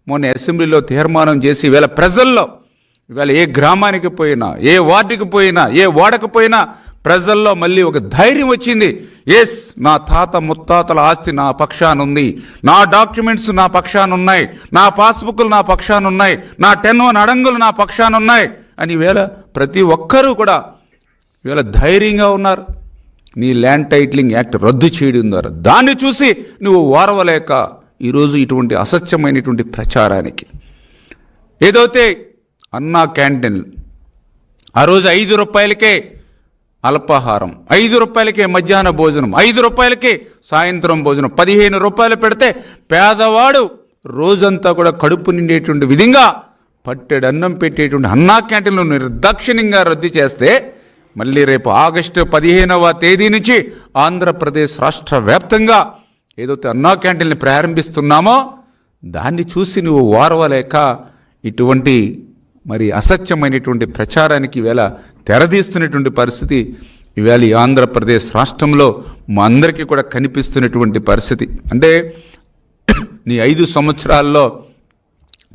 మొన్న అసెంబ్లీలో తీర్మానం చేసి ఈవేళ ప్రజల్లో ఈవేళ ఏ గ్రామానికి పోయినా, ఏ వార్డుకి పోయినా, ఏ వాడకు పోయినా ప్రజల్లో మళ్ళీ ఒక ధైర్యం వచ్చింది. ఎస్, నా తాత ముత్తాతల ఆస్తి నా పక్షాన ఉంది, నా డాక్యుమెంట్స్ నా పక్షాన ఉన్నాయి, నా పాస్బుక్లు నా పక్షాన ఉన్నాయి, నా 10 అడంగులు నా పక్షాన ఉన్నాయి అని ఈవేళ ప్రతి ఒక్కరూ కూడా ఈవేళ ధైర్యంగా ఉన్నారు. నీ ల్యాండ్ టైటిలింగ్ యాక్ట్ రద్దు చేయడం ద్వారా దాన్ని చూసి నువ్వు ఓర్వలేక ఈరోజు ఇటువంటి అసత్యమైనటువంటి ప్రచారానికి ఏదైతే అన్నా క్యాంటీన్లు ఆ రోజు 5 రూపాయలకే అల్పాహారం, 5 రూపాయలకే మధ్యాహ్న భోజనం, 5 రూపాయలకే సాయంత్రం భోజనం, 15 రూపాయలు పెడితే పేదవాడు రోజంతా కూడా కడుపు నిండేటువంటి విధంగా పట్టెడు అన్నం పెట్టేటువంటి అన్నా క్యాంటీన్లు నిర్దాక్షిణ్యంగా రద్దు చేస్తే మళ్ళీ రేపు ఆగస్టు 15వ తేదీ నుంచి ఆంధ్రప్రదేశ్ రాష్ట్ర వ్యాప్తంగా ఏదైతే అన్నా క్యాంటీన్ని ప్రారంభిస్తున్నామో దాన్ని చూసి నువ్వు ఓర్వలేక ఇటువంటి మరి అసత్యమైనటువంటి ప్రచారానికి ఈవేళ తెరదీస్తున్నటువంటి పరిస్థితి ఈవేళ ఈ ఆంధ్రప్రదేశ్ రాష్ట్రంలో మా అందరికీ కూడా కనిపిస్తున్నటువంటి పరిస్థితి. అంటే నీ 5 సంవత్సరాల్లో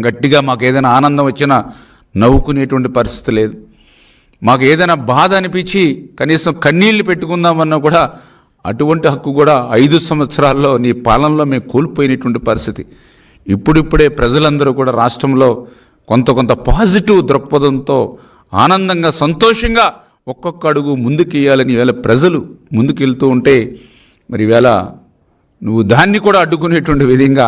గట్టిగా మాకు ఏదైనా ఆనందం వచ్చినా నవ్వుకునేటువంటి పరిస్థితి లేదు, మాకు ఏదైనా బాధ అనిపించి కనీసం కన్నీళ్లు పెట్టుకుందామన్నా కూడా అటువంటి హక్కు కూడా 5 సంవత్సరాల్లో నీ పాలనలో మేము కోల్పోయినటువంటి పరిస్థితి. ఇప్పుడిప్పుడే ప్రజలందరూ కూడా రాష్ట్రంలో కొంత పాజిటివ్ దృక్పథంతో ఆనందంగా సంతోషంగా ఒక్కొక్క అడుగు ముందుకెయ్యాలని ఈవేళ ప్రజలు ముందుకెళ్తూ ఉంటే మరి ఈవేళ నువ్వు దాన్ని కూడా అడ్డుకునేటువంటి విధంగా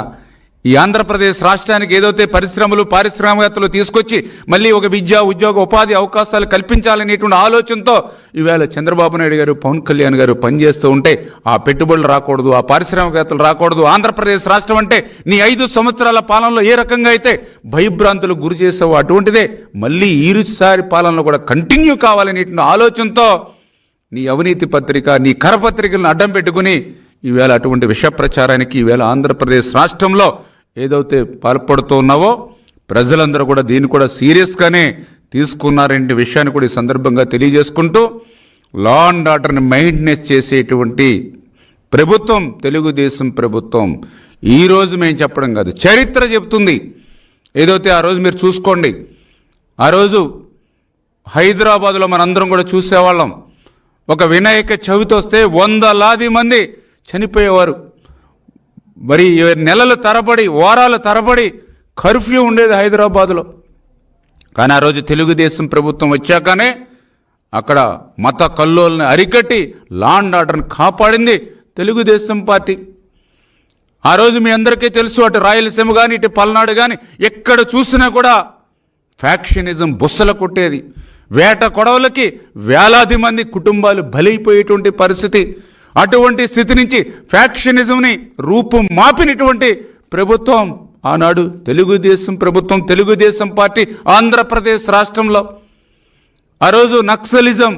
ఈ ఆంధ్రప్రదేశ్ రాష్ట్రానికి ఏదైతే పరిశ్రమలు పారిశ్రామికవేత్తలు తీసుకొచ్చి మళ్ళీ ఒక విద్య ఉద్యోగ ఉపాధి అవకాశాలు కల్పించాలనేటువంటి ఆలోచనతో ఈవేళ చంద్రబాబు నాయుడు గారు, పవన్ కళ్యాణ్ గారు పనిచేస్తూ ఉంటే ఆ పెట్టుబడులు రాకూడదు, ఆ పారిశ్రామికవేత్తలు రాకూడదు, ఆంధ్రప్రదేశ్ రాష్ట్రం అంటే నీ 5 సంవత్సరాల పాలనలో ఏ రకంగా అయితే భయభ్రాంతులకు గురి చేసావో అటువంటిదే మళ్ళీ ఈసారి పాలనలో కూడా కంటిన్యూ కావాలనేటువంటి ఆలోచనతో నీ అవినీతి పత్రిక, నీ కరపత్రికలను అడ్డం పెట్టుకుని ఈవేళ అటువంటి విష ప్రచారానికి ఈవేళ ఆంధ్రప్రదేశ్ రాష్ట్రంలో ఏదైతే పాల్పడుతూ ఉన్నావో ప్రజలందరూ కూడా దీన్ని కూడా సీరియస్గానే తీసుకున్నారంటే విషయాన్ని కూడా ఈ సందర్భంగా తెలియజేసుకుంటూ లా అండ్ ఆర్డర్ని మెయింటెనెన్స్ చేసేటువంటి ప్రభుత్వం తెలుగుదేశం ప్రభుత్వం. ఈరోజు మేము చెప్పడం కాదు, చరిత్ర చెప్తుంది. ఏదైతే ఆ రోజు మీరు చూసుకోండి, ఆ రోజు హైదరాబాదులో మనందరం కూడా చూసేవాళ్ళం. ఒక వినాయక చవితి వస్తే 100లాది మంది చనిపోయేవారు. మరి నెలల తరబడి, వారాల తరబడి కర్ఫ్యూ ఉండేది హైదరాబాదులో. కానీ ఆ రోజు తెలుగుదేశం ప్రభుత్వం వచ్చాకనే అక్కడ మత కల్లోలను అరికట్టి లా అండ్ ఆర్డర్ని కాపాడింది తెలుగుదేశం పార్టీ. ఆ రోజు మీ అందరికీ తెలుసు, అటు రాయలసీమ కానీ ఇటు పల్నాడు కానీ ఎక్కడ చూసినా కూడా ఫ్యాక్షనిజం బుస్సల కొట్టేది. వేట కొడవలకి వేలాది మంది కుటుంబాలు బలైపోయేటువంటి పరిస్థితి. అటువంటి స్థితి నుంచి ఫ్యాక్షనిజంని రూపు మాపినటువంటి ప్రభుత్వం ఆనాడు తెలుగుదేశం ప్రభుత్వం, తెలుగుదేశం పార్టీ ఆంధ్రప్రదేశ్ రాష్ట్రంలో. ఆ రోజు నక్సలిజం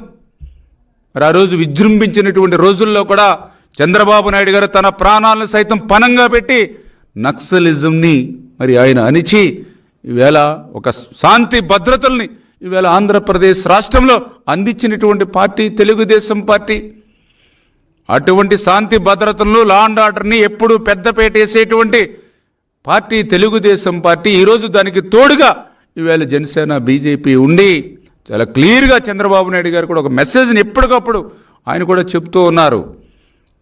ఆ రోజు విజృంభించినటువంటి రోజుల్లో కూడా చంద్రబాబు నాయుడు గారు తన ప్రాణాలను సైతం పణంగా పెట్టి నక్సలిజంని మరి ఆయన అణిచి ఈవేళ ఒక శాంతి భద్రతల్ని ఈవేళ ఆంధ్రప్రదేశ్ రాష్ట్రంలో అందించినటువంటి పార్టీ తెలుగుదేశం పార్టీ. అటువంటి శాంతి భద్రతలను, లా అండ్ ఆర్డర్ని ఎప్పుడు పెద్దపేట వేసేటువంటి పార్టీ తెలుగుదేశం పార్టీ. ఈరోజు దానికి తోడుగా ఈవేళ జనసేన, బీజేపీ ఉండి చాలా క్లియర్గా చంద్రబాబు నాయుడు గారు కూడా ఒక మెసేజ్ని ఎప్పటికప్పుడు ఆయన కూడా చెప్తూ ఉన్నారు.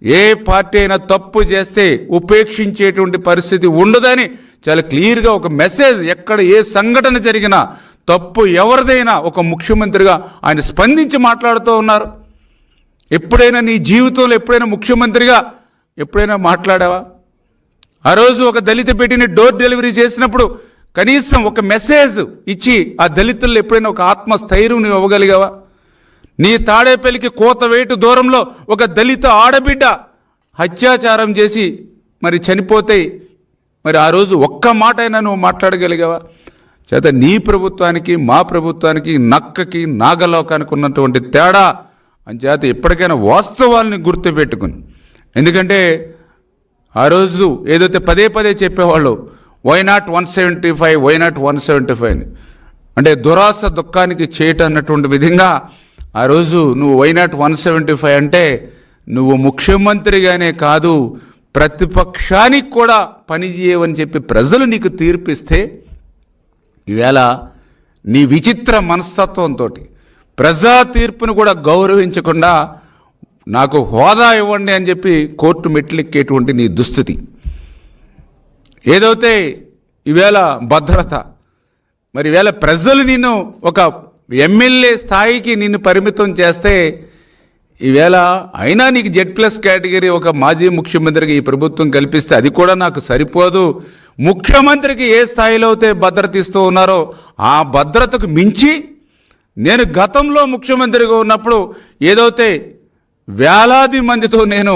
ఏ పార్టీ అయినా తప్పు చేస్తే ఉపేక్షించేటువంటి పరిస్థితి ఉండదని చాలా క్లియర్గా ఒక మెసేజ్, ఎక్కడ ఏ సంఘటన జరిగినా తప్పు ఎవరిదైనా ఒక ముఖ్యమంత్రిగా ఆయన స్పందించి మాట్లాడుతూ ఉన్నారు. ఎప్పుడైనా నీ జీవితంలో ఎప్పుడైనా ముఖ్యమంత్రిగా ఎప్పుడైనా మాట్లాడావా? ఆ రోజు ఒక దళిత బిడ్డని డోర్ డెలివరీ చేసినప్పుడు కనీసం ఒక మెసేజ్ ఇచ్చి ఆ దళితుల్లో ఎప్పుడైనా ఒక ఆత్మస్థైర్యం నువ్వు ఇవ్వగలిగావా? నీ తాడేపల్లికి కోతవేటు దూరంలో ఒక దళిత ఆడబిడ్డ అత్యాచారం చేసి మరి చనిపోతే మరి ఆ రోజు ఒక్క మాట అయినా నువ్వు మాట్లాడగలిగావా? చేత నీ ప్రభుత్వానికి మా ప్రభుత్వానికి నక్కకి నాగలోకానికి ఉన్నటువంటి తేడా అంచేత ఎప్పటికైనా వాస్తవాలని గుర్తుపెట్టుకుని, ఎందుకంటే ఆ రోజు ఏదైతే పదే చెప్పేవాళ్ళు వై నాట్ 175, వై నాట్ 175 అంటే దురాశ దుఃఖానికి చేయటం అన్నటువంటి విధంగా ఆ రోజు నువ్వు వై నాట్ 175 అంటే నువ్వు ముఖ్యమంత్రిగానే కాదు ప్రతిపక్షానికి కూడా పనిచేయవని చెప్పి ప్రజలు నీకు తీర్పిస్తే ఈవేళ నీ విచిత్ర మనస్తత్వంతో ప్రజా తీర్పును కూడా గౌరవించకుండా నాకు హోదా ఇవ్వండి అని చెప్పి కోర్టు మెట్లెక్కేటువంటి నీ దుస్థితి ఏదైతే ఈవేళ భద్రత, మరి ఈవేళ ప్రజలు నిన్ను ఒక ఎమ్మెల్యే స్థాయికి నిన్ను పరిమితం చేస్తే ఈవేళ అయినా నీకు Z+ కేటగిరీ ఒక మాజీ ముఖ్యమంత్రికి ఈ ప్రభుత్వం కల్పిస్తే అది కూడా నాకు సరిపోదు. ముఖ్యమంత్రికి ఏ స్థాయిలో అయితే భద్రత ఇస్తూ ఉన్నారో ఆ భద్రతకు మించి నేను గతంలో ముఖ్యమంత్రిగా ఉన్నప్పుడు ఏదైతే వేలాది మందితో నేను